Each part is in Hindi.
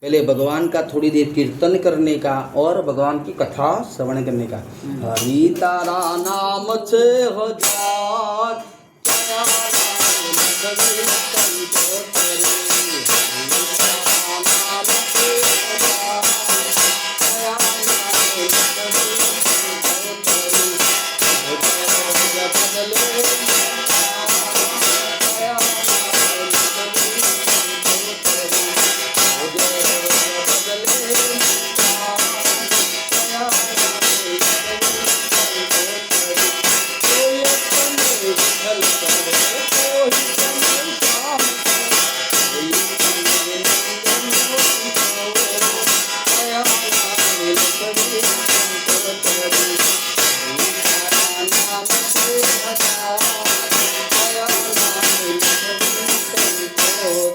पहले भगवान का थोड़ी देर कीर्तन करने का और भगवान की कथा श्रवण करने का। हरि तारा नाम 6000 क्या नाम सभी संतो तेरे। हरि तारा नाम 6000 क्या नाम सभी संतो तेरे।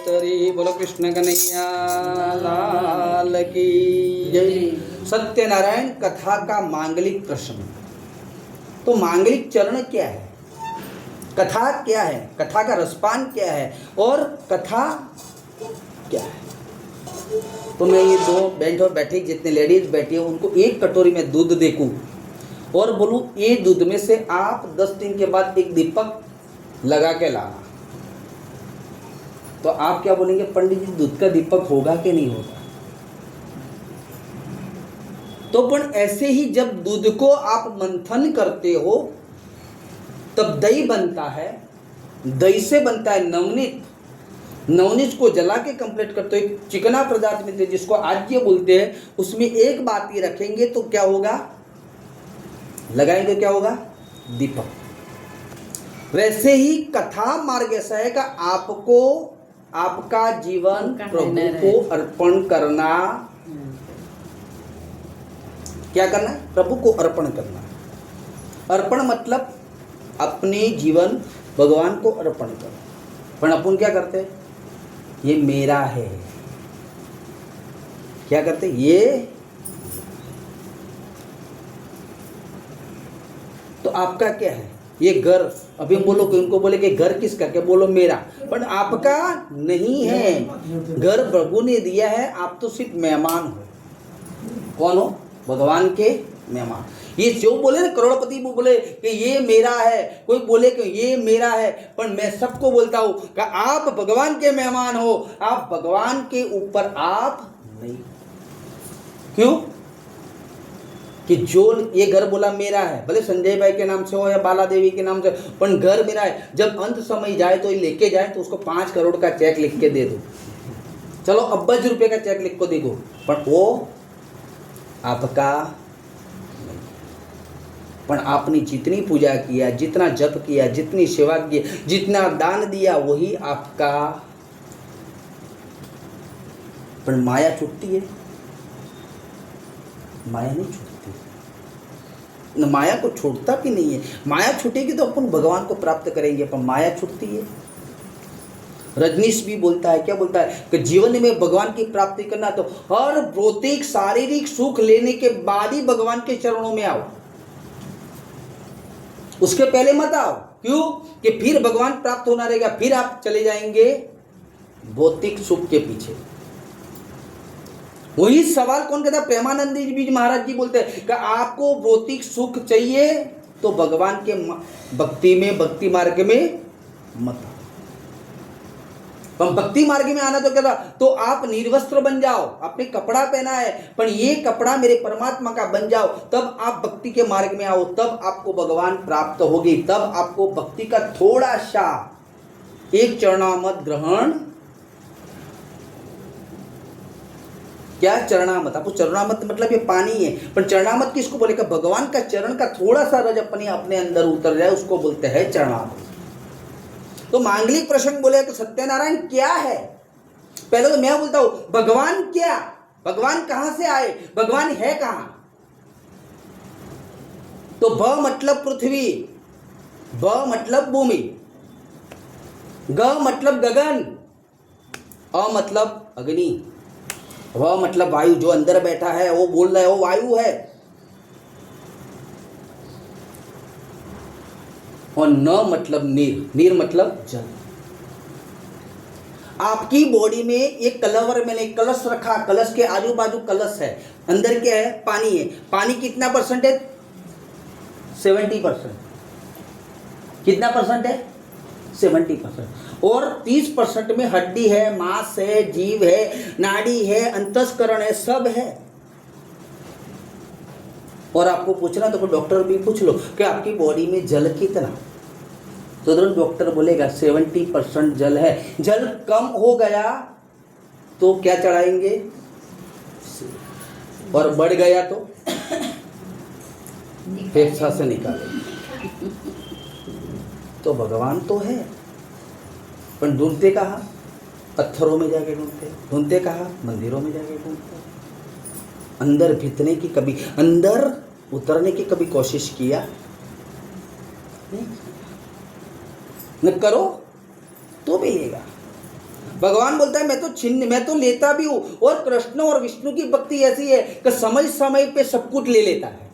बदले बोलो कृष्ण कन्हैया लाल की जय। सत्यनारायण कथा का मांगलिक प्रश्न। तो मांगलिक चरण क्या है, कथा क्या है, कथा का रसपान क्या है और कथा क्या है। तो मैं ये दो बेंच और बैठे जितने लेडीज बैठी हैं उनको एक कटोरी में दूध देखूं और बोलूं ये दूध में से आप 10 दिन के बाद एक दीपक लगा के लाना, तो आप क्या बोलेंगे, पंडित जी दूध का दीपक होगा कि नहीं होगा। तो पण ऐसे ही जब दूध को आप मंथन करते हो तब दही बनता है, दही से बनता है नवनीत, नवनीत को जला के कंप्लीट करते हो एक चिकना पदार्थ मिलते हैं जिसको आज्य बोलते हैं। उसमें एक बात ये रखेंगे तो क्या होगा, लगाएंगे क्या होगा, दीपक। वैसे ही कथा मार्ग ऐसा है कि आपको आपका जीवन प्रभु को अर्पण करना, क्या करना है, प्रभु को अर्पण करना। अर्पण मतलब अपने जीवन भगवान को अर्पण करना। पर अपन क्या करते हैं, ये मेरा है, क्या करते, ये तो आपका क्या है, ये घर। अभी हम बोलो कि उनको बोले कि घर किसका, क्या बोलो मेरा, पर आपका नहीं है। घर प्रभु ने दिया है, आप तो सिर्फ मेहमान हो। कौन हो, भगवान के मेहमान। ये जो बोले ना करोड़पति वो बोले कि ये मेरा है, कोई बोले कि ये मेरा है, पर मैं सबको बोलता हूं कि आप भगवान के मेहमान हो, आप भगवान के ऊपर आप नहीं। क्यों कि जो ये घर बोला मेरा है, भले संजय भाई के नाम से हो या बाला देवी के नाम से, पर घर मेरा है। जब अंत समय जाए तो ये लेके जाए तो उसको 5 करोड़ का चेक लिख के दे दो, चलो अब्बज रुपए का चेक लिख को देखो, पर वो आपका नहीं। पर आपने जितनी पूजा किया, जितना जप किया, जितनी सेवा की, जितना दान दिया, वही आपका। पर माया छूटती है, माया नहीं छूटती, माया को छोड़ता भी नहीं है। माया छूटेगी तो अपन भगवान को प्राप्त करेंगे, पर माया छूटती है। रजनीश भी बोलता है, क्या बोलता है कि जीवन में भगवान की प्राप्ति करना तो हर भौतिक शारीरिक सुख लेने के बाद ही भगवान के चरणों में आओ, उसके पहले मत आओ। क्यों कि फिर भगवान प्राप्त होना रहेगा, फिर आप चले जाएंगे भौतिक सुख के पीछे। वही सवाल कौन कहता है, प्रेमानंद जी महाराज जी बोलते हैं कि आपको भौतिक सुख चाहिए तो भगवान के भक्ति में, भक्ति मार्ग में मत आओ। पर भक्ति मार्ग में आना तो क्या था, तो आप निर्वस्त्र बन जाओ, आपने कपड़ा पहना है पर ये कपड़ा मेरे परमात्मा का बन जाओ, तब आप भक्ति के मार्ग में आओ, तब आपको भगवान प्राप्त होगी। तब आपको भक्ति का थोड़ा सा एक चरणामत ग्रहण, क्या चरणामत, आपको चरणामत मतलब ये पानी है, पर चरणामत किसको बोले, भगवान का चरण का थोड़ा सा रज अपने अंदर उतर जाए, उसको बोलते हैं चरणामत। तो मांगलिक प्रसंग बोले तो सत्यनारायण क्या है, पहले तो मैं बोलता हूं भगवान क्या, भगवान कहां से आए, भगवान है कहां। तो भ मतलब पृथ्वी, ब मतलब भूमि, ग मतलब गगन, अ मतलब अग्नि, व मतलब वायु, जो अंदर बैठा है वो बोल रहा है, वो वायु है। और न मतलब नीर, नीर मतलब जल। आपकी बॉडी में एक कलवर मैंने कलश रखा, कलश के आजू बाजू कलश है, अंदर क्या है? पानी है। पानी कितना परसेंट है? 70%। कितना परसेंट है? 70%। और 30% में हड्डी है, मांस है, जीव है, नाड़ी है, अंतस्करण है, सब है। और आपको पूछना तो डॉक्टर भी पूछ लो कि आपकी बॉडी में जल कितना, तो डॉक्टर बोलेगा 70% जल है। जल कम हो गया तो क्या चढ़ाएंगे, और बढ़ गया तो फेफसा से निकालेंगे। तो भगवान तो है, पर ढूंढते कहाँ? पत्थरों में जाके ढूंढते, ढूंढते कहाँ? मंदिरों में जाके ढूंढते। अंदर भितने की कभी, अंदर उतरने की कभी कोशिश किया? न करो तो मिलेगा। भगवान बोलता है मैं तो लेता भी हूं। और कृष्ण और विष्णु की भक्ति ऐसी है कि समय समय पे सब कुछ ले लेता है।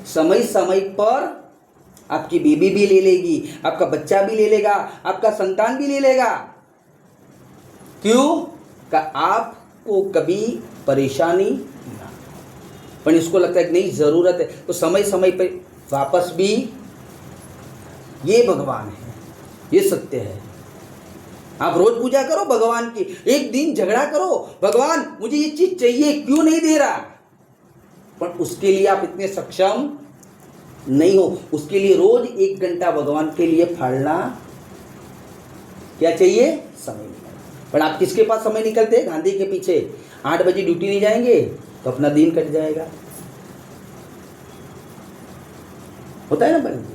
समय समय पर आपकी बीबी भी ले लेगी, आपका बच्चा भी ले लेगा, आपका संतान भी ले लेगा। क्यों? कि आपको कभी परेशानी ना, पर इसको लगता है कि नहीं जरूरत है, तो समय समय पे वापस भी। ये भगवान है, ये सत्य है। आप रोज पूजा करो भगवान की, एक दिन झगड़ा करो, भगवान मुझे ये चीज चाहिए, क्यों नहीं दे रहा? पर उसके लिए आप इतने सक्षम नहीं हो। उसके लिए रोज 1 घंटा भगवान के लिए फाड़ना क्या चाहिए? समय निकालना। पर आप किसके पास समय निकलते हैं? गांधी के पीछे। 8 बजे ड्यूटी नहीं जाएंगे तो अपना दिन कट जाएगा। होता है ना बहन जी?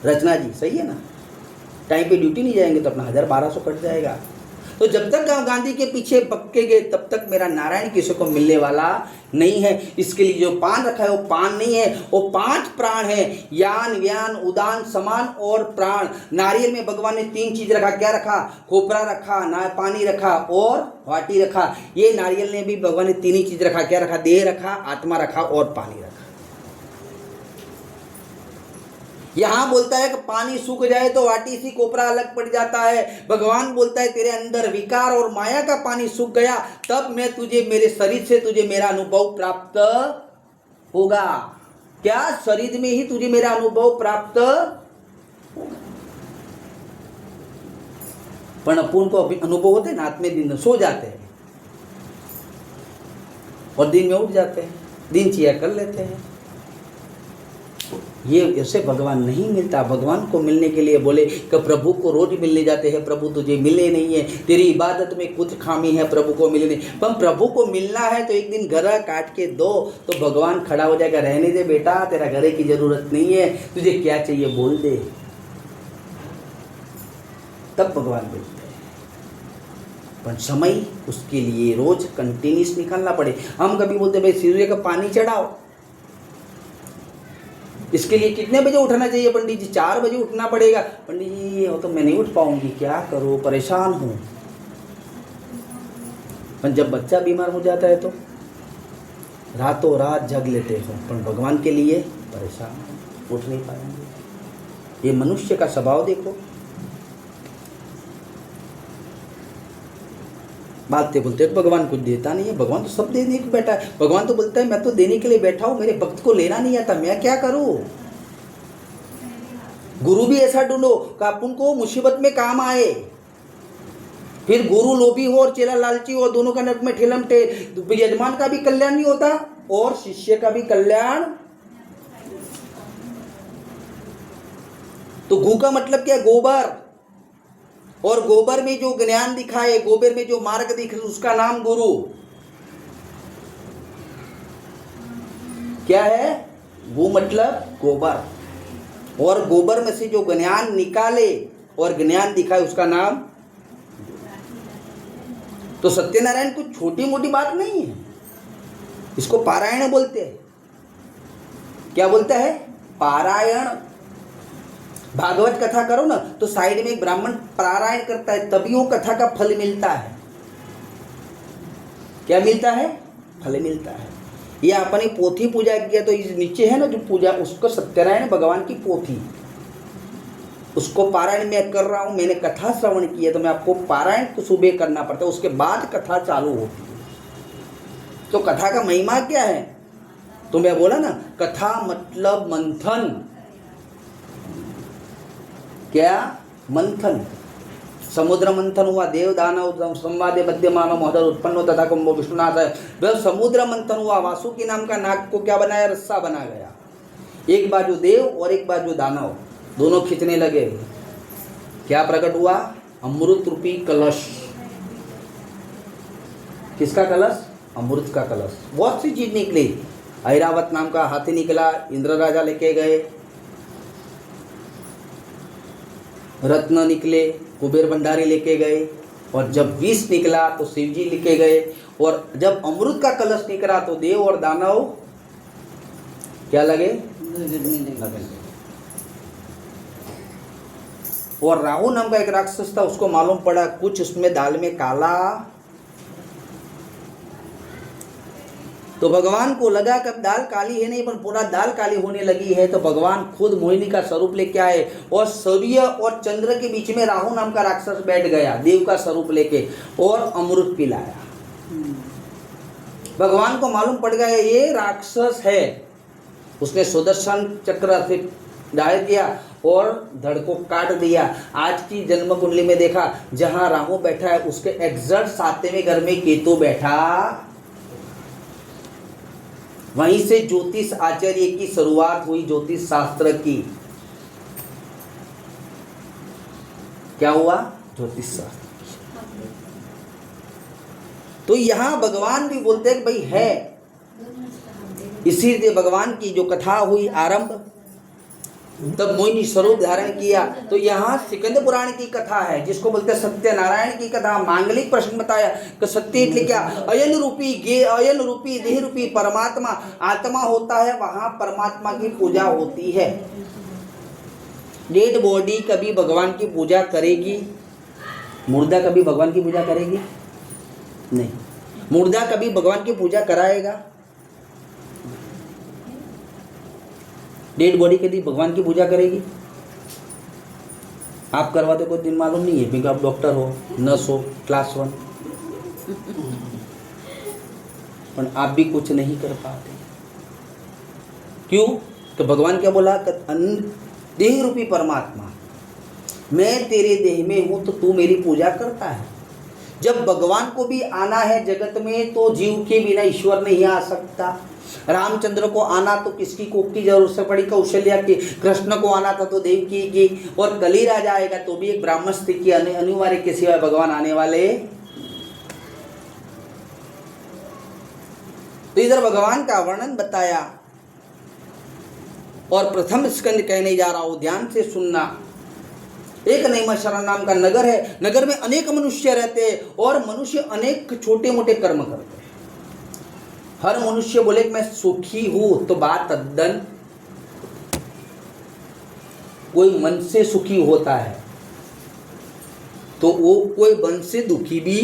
रचना जी सही है ना? टाइम पे ड्यूटी नहीं जाएंगे तो अपना 1000-1200 कट जाएगा। तो जब तक गांधी के पीछे पक्केंगे तब तक मेरा नारायण किसी को मिलने वाला नहीं है। इसके लिए जो पान रखा है वो पान नहीं है, वो 5 प्राण है, यान व्यान उदान समान और प्राण। नारियल में भगवान ने 3 चीज रखा। क्या रखा? खोपरा रखा, ना पानी रखा और वाटी रखा। ये नारियल ने भी भगवान ने 3 ही चीज रखा। क्या रखा? देह रखा, आत्मा रखा और पानी रखा। यहां बोलता है कि पानी सूख जाए तो वाटी सी कोपरा अलग पड़ जाता है। भगवान बोलता है तेरे अंदर विकार और माया का पानी सूख गया, तब मैं तुझे मेरे शरीर से तुझे मेरा अनुभव प्राप्त होगा। क्या? शरीर में ही तुझे मेरा अनुभव प्राप्त होगा। पर अपन को अनुभव होते ना, रात में दिन में सो जाते हैं और दिन में उठ जाते हैं, दिन चिया कर लेते हैं। ये ऐसे भगवान नहीं मिलता। भगवान को मिलने के लिए बोले कि प्रभु को रोज मिलने जाते हैं, प्रभु तुझे मिले नहीं है, तेरी इबादत में कुछ खामी है, प्रभु को मिले नहीं। पर प्रभु को मिलना है तो एक दिन घर काट के दो, तो भगवान खड़ा हो जाएगा, रहने दे बेटा, तेरा घर की जरूरत नहीं है, तुझे क्या चाहिए बोल दे, तब भगवान मिलते हैं। पर समय उसके लिए रोज कंटिन्यूस निकालना पड़े। हम कभी बोलते भाई सूर्य का पानी चढ़ाओ, इसके लिए कितने बजे उठना चाहिए पंडित जी? 4 बजे उठना पड़ेगा। पंडित जी वो तो मैं नहीं उठ पाऊंगी, क्या करूं, परेशान हूं। पर जब बच्चा बीमार हो जाता है तो रातों रात जग लेते हो, पर भगवान के लिए परेशान उठ नहीं पाएंगे। ये मनुष्य का स्वभाव देखो। बातें बोलते हैं भगवान कुछ देता नहीं है, भगवान तो सब देने को बैठा है। भगवान तो बोलता है मैं तो देने के लिए बैठा हूं, मेरे भक्त को लेना नहीं आता, मैं क्या करूं। गुरु भी ऐसा ढूंढो कि अपन को मुसीबत में काम आए। फिर गुरु लोभी हो और चेला लालची हो, दोनों का नरक में ठेलम ठेल। यजमान का भी कल्याण नहीं होता और शिष्य का भी कल्याण। तो गु का मतलब क्या? गोबर। और गोबर में जो ज्ञान दिखाए, गोबर में जो मार्ग दिखे, उसका नाम गुरु। क्या है? गु मतलब गोबर। और गोबर में से जो ज्ञान निकाले और ज्ञान दिखाए उसका नाम। तो सत्यनारायण कुछ छोटी मोटी बात नहीं है, इसको पारायण बोलते हैं। क्या बोलता है? पारायण। भागवत कथा करो ना तो साइड में एक ब्राह्मण पारायण करता है, तभी वो कथा का फल मिलता है। क्या मिलता है? फल मिलता है। ये अपनी पोथी पूजा किया तो इस नीचे है ना जो पूजा, उसको सत्यनारायण भगवान की पोथी। उसको पारायण मैं कर रहा हूँ, मैंने कथा श्रवण की है, तो मैं आपको पारायण तो सुबह करना पड़ता है, उसके बाद कथा चालू होती है। तो कथा का महिमा क्या है? तो मैं बोला ना, कथा मतलब मंथन। क्या? मंथन। समुद्र मंथन हुआ, देव दानव संवादे मध्यमानो महोदर उत्पन्न तथा कुंभो विष्णुनाथ है। वह समुद्र मंथन हुआ, वासुकी नाम का नाग को क्या बनाया? रस्सा बना गया। एक बाजू देव और एक बाजू दानव, दोनों खींचने लगे। क्या प्रकट हुआ? अमृत रूपी कलश। किसका कलश? अमृत का कलश। बहुत सी चीज निकली। ऐरावत नाम का हाथी निकला, इंद्र राजा लेके गए। रत्न निकले, कुबेर भंडारी लेके गए। और जब विष निकला तो शिव जी लेके गए। और जब अमृत का कलश निकला तो देव और दानव क्या लगे? और राहु नाम का एक राक्षस था, उसको मालूम पड़ा कुछ उसमें दाल में काला। तो भगवान को लगा कि दाल काली है नहीं, पर पूरा दाल काली होने लगी है। तो भगवान खुद मोहिनी का स्वरूप लेके आए और सूर्य और चंद्र के बीच में राहु नाम का राक्षस बैठ गया, देव का स्वरूप लेके, और अमृत पिलाया। भगवान को मालूम पड़ गया ये राक्षस है। उसने सुदर्शन चक्र से डाल दिया और धड़ को काट दिया। आज की जन्म कुंडली में देखा, जहां राहु बैठा है उसके एग्जैक्ट सातवें घर में केतु बैठा। वहीं से ज्योतिष आचार्य की शुरुआत हुई, ज्योतिष शास्त्र की। क्या हुआ? ज्योतिष शास्त्र। तो यहां भगवान भी बोलते हैं कि भाई है। इसीलिए भगवान की जो कथा हुई आरंभ, तब मोहिनी स्वरूप धारण किया। तो यहाँ सिकंद पुराण की कथा है, जिसको बोलते हैं सत्यनारायण की कथा। मांगलिक प्रश्न बताया कि सत्य એટલે क्या? अयन रूपी देह रूपी परमात्मा आत्मा होता है, वहां परमात्मा की पूजा होती है। डेड बॉडी कभी भगवान की पूजा करेगी? मुर्दा कभी भगवान की पूजा करेगी? नहीं। मुर्दा कभी भगवान की पूजा कराएगा? डेड बॉडी के लिए भगवान की पूजा करेगी? आप करवाते कोई दिन मालूम नहीं है, क्योंकि आप डॉक्टर हो, नर्स हो, क्लास 1, पर आप भी कुछ नहीं कर पाते। क्यों? तो भगवान क्या बोला? देह रूपी परमात्मा, मैं तेरे देह में हूं तो तू मेरी पूजा करता है। जब भगवान को भी आना है जगत में, तो जीव के बिना ईश्वर नहीं आ सकता। रामचंद्र को आना तो किसकी कोख की जरूरत से पड़ी? कौशल्या की। कृष्ण को आना था तो देवकी की। और कली राजा आएगा तो भी एक ब्राह्मण स्त्री की अनिवार्य के सिवाय भगवान आने वाले। तो इधर भगवान का वर्णन बताया। और प्रथम स्कंद कहने जा रहा हूं, ध्यान से सुनना। एक नैमिषारण्य नाम का नगर है। नगर में अनेक मनुष्य रहते हैं और मनुष्य अनेक छोटे मोटे कर्म करते हैं। हर मनुष्य बोले कि मैं सुखी हूं, तो बात अद्दन। कोई मन से सुखी होता है तो वो कोई मन से दुखी भी।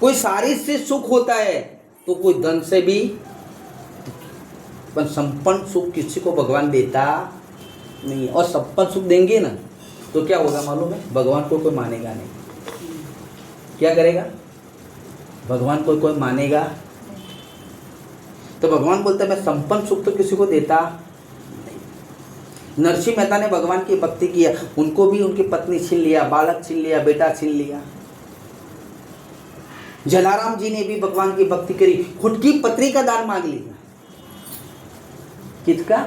कोई शारीरिक से सुख होता है तो कोई धन से भी। पर संपन्न सुख किसी को भगवान देता नहीं है। और संपन्न सुख देंगे ना तो क्या होगा मालूम है? भगवान को कोई मानेगा नहीं। क्या करेगा? भगवान को कोई मानेगा। तो भगवान बोलते हैं मैं संपन्न सुख तो किसी को देता नहीं। नरसिंह मेहता ने भगवान की भक्ति किया, उनको भी उनकी पत्नी छीन लिया, बालक छीन लिया, बेटा छीन लिया। जलाराम जी ने भी भगवान की भक्ति करी, खुद की पत्नी का दान मांग लिया। किसका?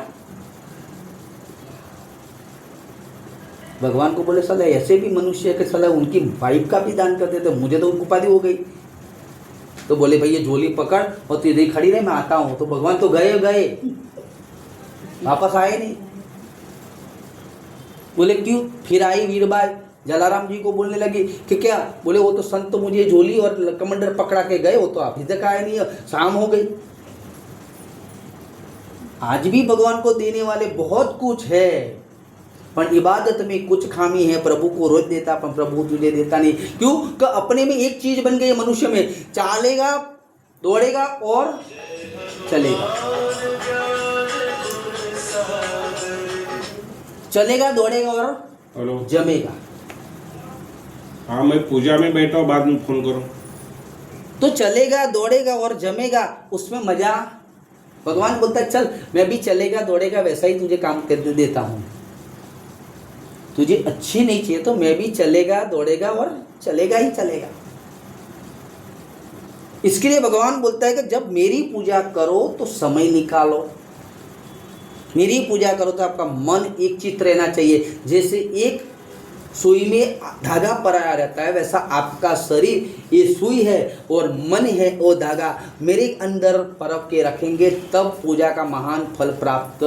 भगवान को बोले साला ऐसे भी मनुष्य के साला उनकी वाइफ का भी दान कर देते, मुझे तो उपाधि हो गई। तो बोले भाई ये झोली पकड़ और तू इधर खड़ी रहे, मैं आता हूं। तो भगवान तो गए वापस आए नहीं। बोले क्यों? फिर आई वीरबाई, जलाराम जी को बोलने लगी कि क्या? बोले वो तो संत मुझे झोली और कमंडर पकड़ा के गए, वो तो आप इधर आए नहीं, शाम हो गई। आज भी भगवान को देने वाले बहुत कुछ है, पर इबादत में कुछ खामी है। प्रभु को रोज देता पर प्रभु तुझे देता नहीं। क्यों? कि अपने में एक चीज बन गई मनुष्य में, चालेगा, दौड़ेगा और चलेगा। चलेगा दौड़ेगा और हेलो, जमेगा। हाँ मैं पूजा में बैठा हूँ, बाद में फोन करो। तो चलेगा दौड़ेगा और जमेगा, उसमें मजा। भगवान बोलता है चल मैं भी चलेगा दौड़ेगा वैसा ही तुझे काम कर देता हूँ। तुझे अच्छी नहीं चाहिए तो मैं भी चलेगा दौड़ेगा और चलेगा ही चलेगा। इसके लिए भगवान बोलता है कि जब मेरी पूजा करो तो समय निकालो, मेरी पूजा करो तो आपका मन एक चित्त रहना चाहिए। जैसे एक सुई में धागा पराया रहता है वैसा आपका शरीर ये सुई है और मन है वो धागा मेरे अंदर परख के रखेंगे तब पूजा का महान फल प्राप्त।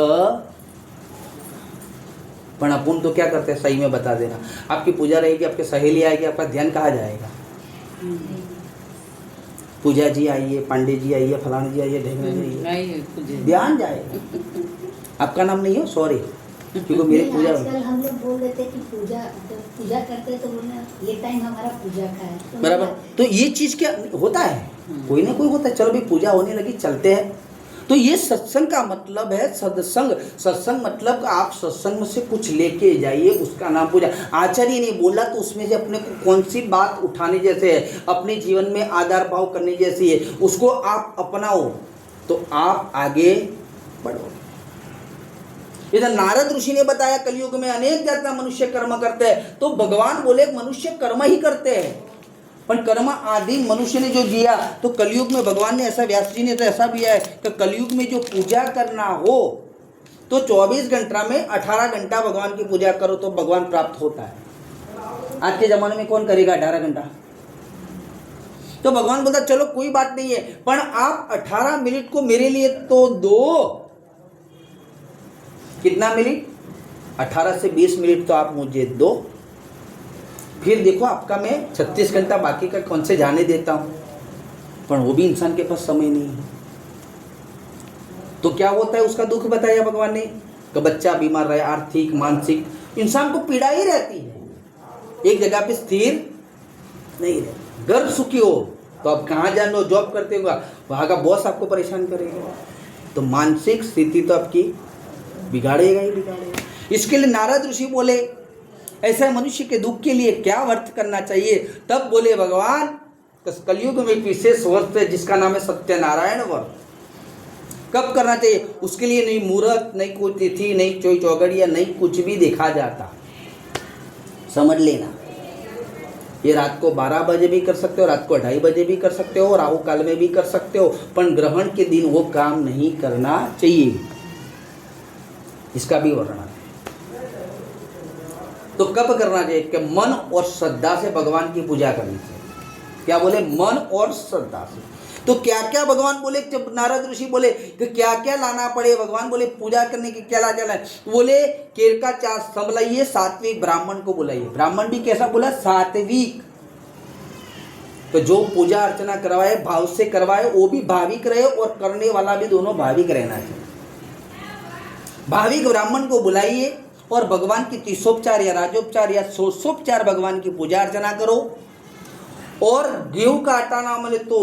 पर अपन तो क्या करते हैं, सही में बता देना, आपकी पूजा रहेगी, आपकी सहेली आएगी, आपका ध्यान कहाँ जाएगा? पूजा जी आइए, पांडे जी आइए, फलाने जी आइए, ढेंगना जी आइए, ध्यान जाएगा। आपका नाम नहीं हो, सॉरी, क्योंकि मेरी पूजा आजकल हम लोग बोल देते हैं कि पूजा जब पूजा करते हैं तो बोलना ये टाइम हमारा पूजा का है, तो बराबर। तो ये चीज क्या होता है, कोई ना कोई होता है, चलो भाई पूजा होने लगी चलते हैं। तो ये सत्संग का मतलब है सत्संग। सत्संग मतलब आप सत्संग से कुछ लेके जाइए, उसका नाम पूजा। आचार्य ने बोला तो उसमें से अपने को कौन सी बात उठाने जैसे है, अपने जीवन में आधार भाव करने जैसी है, उसको आप अपनाओ तो आप आगे बढ़ो। इधर नारद ऋषि ने बताया कलयुग में अनेक जात का मनुष्य कर्म करते हैं, तो भगवान बोले मनुष्य कर्म ही करते हैं, पर कर्म आदि मनुष्य ने जो दिया तो कलयुग में भगवान ने ऐसा, व्यास जी ने तो ऐसा भी है कि कलयुग में जो पूजा करना हो तो 24 घंटा में 18 घंटा भगवान की पूजा करो तो भगवान प्राप्त होता है। आज के जमाने में कौन करेगा 18 घंटा? तो भगवान बोलता चलो कोई बात नहीं है, पर आप 18 मिनट को मेरे लिए तो दो। कितना मिनट? 18 से 20 मिनट तो आप मुझे दो, फिर देखो आपका मैं 36 घंटा बाकी का कौन से जाने देता हूं। पर वो भी इंसान के पास समय नहीं है, तो क्या होता है उसका दुख बताया भगवान ने कि बच्चा बीमार रहे, आर्थिक मानसिक इंसान को पीड़ा ही रहती है, एक जगह पे स्थिर नहीं रहे। घर सुखी हो तो आप कहाँ जानो, जॉब करते होगा वहाँ का बॉस आपको परेशान करेगा, तो मानसिक स्थिति तो आपकी बिगाड़ेगा ही बिगाड़ेगा। इसके लिए नारद ऋषि बोले ऐसा मनुष्य के दुख के लिए क्या व्रत करना चाहिए? तब बोले भगवान कलयुग में एक विशेष व्रत है जिसका नाम है सत्यनारायण व्रत। कब करना चाहिए? उसके लिए नहीं मुहूर्त, नहीं कोई तिथि, नहीं चोई चौगड़िया, नहीं कुछ भी देखा जाता। समझ लेना, ये रात को 12 बजे भी कर सकते हो, रात को 2:30 बजे भी कर सकते हो, राहु काल में भी कर सकते हो, पर ग्रहण के दिन वो काम नहीं करना चाहिए। इसका भी वर्णन है। तो कब करना चाहिए? कि मन और श्रद्धा से भगवान की पूजा करनी चाहिए। क्या बोले? मन और श्रद्धा से। तो क्या क्या भगवान बोले? जब नारद ऋषि बोले कि क्या क्या लाना पड़े, भगवान बोले पूजा करने की क्या लाना है, बोले केर का 4 स्तंभ लाइए, सात्विक ब्राह्मण को बुलाइए। ब्राह्मण भी कैसा बोला? सात्विक। तो जो पूजा अर्चना करवाए भाव से करवाए वो भी भाविक रहे और करने वाला भी दोनों भाविक रहना चाहिए। भाविक ब्राह्मण को बुलाइए और भगवान की तीसोपचार या राजोपचार या षोडशोपचार भगवान की पूजा अर्चना करो। और गेहूं का आटा ना मिले तो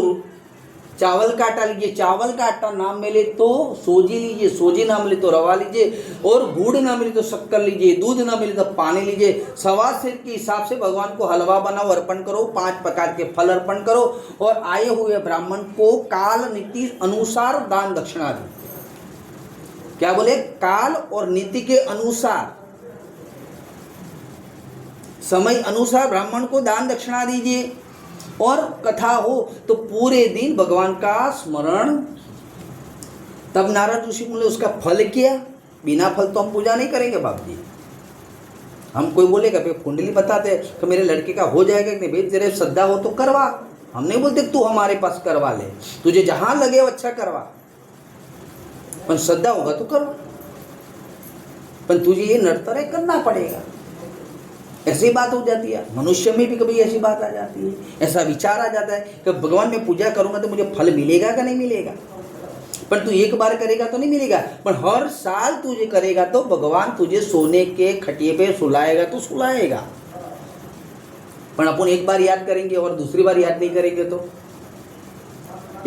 चावल का आटा लीजिए, चावल का आटा ना मिले तो सोजी लीजिए, सोजी ना मिले तो रवा लीजिए, और गुड़ ना मिले तो शक्कर लीजिए, दूध ना मिले तो पानी लीजिए। 1.25 सेर के हिसाब से भगवान को हलवा बनाओ, अर्पण करो, 5 प्रकार के फल अर्पण करो और आए हुए ब्राह्मण को काल नीति अनुसार दान दक्षिणा दो। क्या बोले? काल और नीति के अनुसार, समय अनुसार ब्राह्मण को दान दक्षिणा दीजिए। और कथा हो तो पूरे दिन भगवान का स्मरण। तब नारद ऋषि बोले उसका फल क्या? बिना फल तो हम पूजा नहीं करेंगे बाप जी। हम कोई बोलेगा भाई कुंडली बताते कि मेरे लड़के का हो जाएगा कि नहीं, भाई तेरे श्रद्धा हो तो करवा। हम नहीं बोलते तू हमारे पास करवा ले, तुझे जहां लगे वो अच्छा करवा, पर श्रद्धा होगा तो करो, पर तुझे ये नर्तरे करना पड़ेगा। ऐसी बात हो जाती है। मनुष्य में भी कभी ऐसी बात आ जाती है, ऐसा विचार आ जाता है कि भगवान में पूजा करूंगा तो मुझे फल मिलेगा कि नहीं मिलेगा। पर तू एक बार करेगा तो नहीं मिलेगा, पर हर साल तुझे करेगा तो भगवान तुझे सोने के खटिए पे सुलाएगा तो सुलाएगा। पर अपन एक बार याद करेंगे और दूसरी बार याद नहीं करेंगे तो,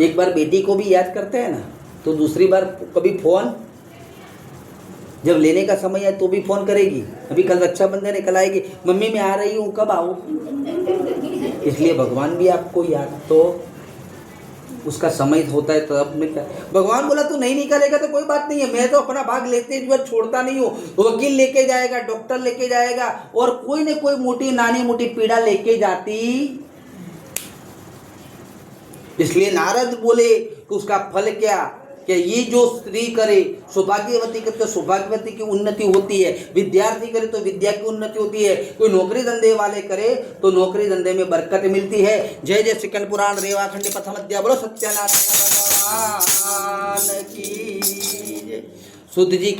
एक बार बेटी को भी याद करते हैं ना, तो दूसरी बार कभी फोन जब लेने का समय है तो भी फोन करेगी। अभी कल रक्षाबंधन है, कल आएगी, मम्मी मैं आ रही हूँ, कब आऊँ। इसलिए भगवान भी आपको याद, तो उसका समय होता है तब भगवान बोला तू नहीं निकालेगा तो कोई बात नहीं है, मैं तो अपना भाग लेते हुए छोड़ता नहीं हूँ। वकील लेके जाएगा, डॉक्टर लेके जाएगा, और कोई न कोई मोटी नानी मोटी पीड़ा लेके जाती। इसलिए नारद बोले कि उसका फल क्या, कि ये जो स्त्री करे सौभाग्यवती करे तो सौभाग्यवती की उन्नति होती है, विद्यार्थी करे तो विद्या की उन्नति होती है, कोई नौकरी धंधे वाले करे तो नौकरी धंधे में बरकत मिलती है। जय जय सिकंद पुराण रेवाखंड प्रथम अध्याय। बोलो सत्यनारायण भगवान की जय। सुध जी